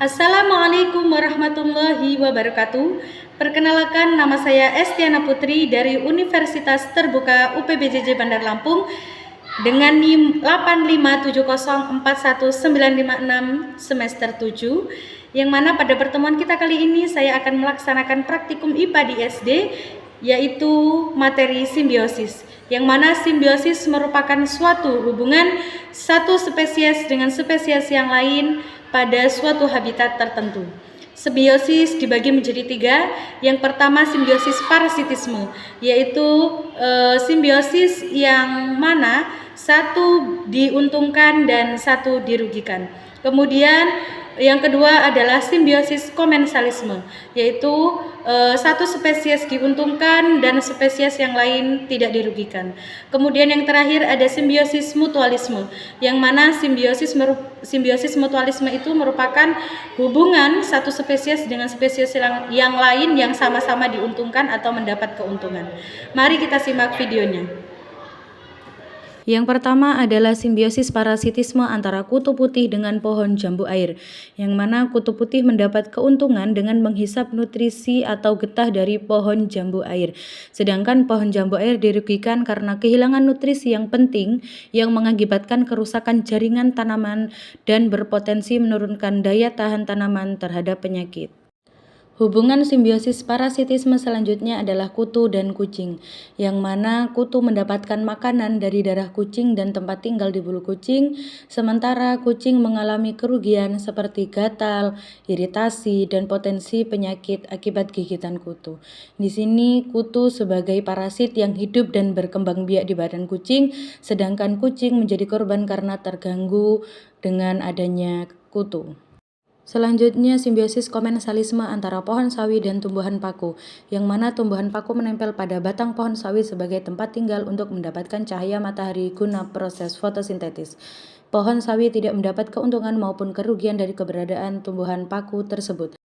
Assalamualaikum warahmatullahi wabarakatuh. Perkenalkan, nama saya Estiana Putri dari Universitas Terbuka UPBJJ Bandar Lampung dengan NIM 857041956 semester 7, yang mana pada pertemuan kita kali ini saya akan melaksanakan praktikum IPA di SD, yaitu materi simbiosis, yang mana simbiosis merupakan suatu hubungan satu spesies dengan spesies yang lain pada suatu habitat tertentu. Simbiosis dibagi menjadi tiga. Yang pertama, simbiosis parasitisme, yaitu simbiosis yang mana satu diuntungkan dan satu dirugikan. Kemudian yang kedua adalah simbiosis komensalisme, yaitu satu spesies diuntungkan dan spesies yang lain tidak dirugikan. Kemudian yang terakhir ada simbiosis mutualisme, yang mana simbiosis mutualisme itu merupakan hubungan satu spesies dengan spesies yang lain yang sama-sama diuntungkan atau mendapat keuntungan. Mari kita simak videonya. Yang pertama adalah simbiosis parasitisme antara kutu putih dengan pohon jambu air, yang mana kutu putih mendapat keuntungan dengan menghisap nutrisi atau getah dari pohon jambu air, sedangkan pohon jambu air dirugikan karena kehilangan nutrisi yang penting yang mengakibatkan kerusakan jaringan tanaman dan berpotensi menurunkan daya tahan tanaman terhadap penyakit. Hubungan simbiosis parasitisme selanjutnya adalah kutu dan kucing, yang mana kutu mendapatkan makanan dari darah kucing dan tempat tinggal di bulu kucing, sementara kucing mengalami kerugian seperti gatal, iritasi, dan potensi penyakit akibat gigitan kutu. Di sini kutu sebagai parasit yang hidup dan berkembang biak di badan kucing, sedangkan kucing menjadi korban karena terganggu dengan adanya kutu. Selanjutnya, simbiosis komensalisme antara pohon sawi dan tumbuhan paku, yang mana tumbuhan paku menempel pada batang pohon sawi sebagai tempat tinggal untuk mendapatkan cahaya matahari guna proses fotosintesis. Pohon sawi tidak mendapat keuntungan maupun kerugian dari keberadaan tumbuhan paku tersebut.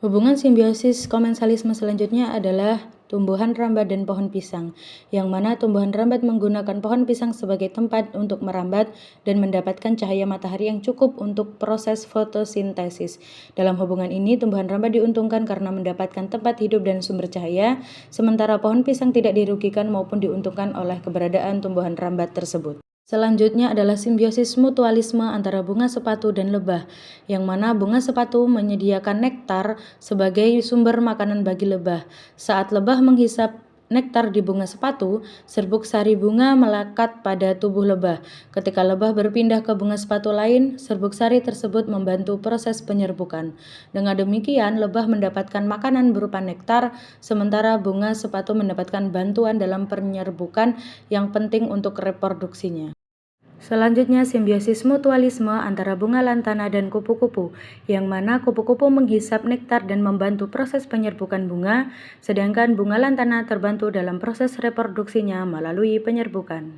Hubungan simbiosis komensalisme selanjutnya adalah tumbuhan rambat dan pohon pisang, yang mana tumbuhan rambat menggunakan pohon pisang sebagai tempat untuk merambat dan mendapatkan cahaya matahari yang cukup untuk proses fotosintesis. Dalam hubungan ini, tumbuhan rambat diuntungkan karena mendapatkan tempat hidup dan sumber cahaya, sementara pohon pisang tidak dirugikan maupun diuntungkan oleh keberadaan tumbuhan rambat tersebut. Selanjutnya adalah simbiosis mutualisme antara bunga sepatu dan lebah, yang mana bunga sepatu menyediakan nektar sebagai sumber makanan bagi lebah. Saat lebah menghisap nektar di bunga sepatu, serbuk sari bunga melekat pada tubuh lebah. Ketika lebah berpindah ke bunga sepatu lain, serbuk sari tersebut membantu proses penyerbukan. Dengan demikian, lebah mendapatkan makanan berupa nektar, sementara bunga sepatu mendapatkan bantuan dalam penyerbukan yang penting untuk reproduksinya. Selanjutnya, simbiosis mutualisme antara bunga lantana dan kupu-kupu, yang mana kupu-kupu menghisap nektar dan membantu proses penyerbukan bunga, sedangkan bunga lantana terbantu dalam proses reproduksinya melalui penyerbukan.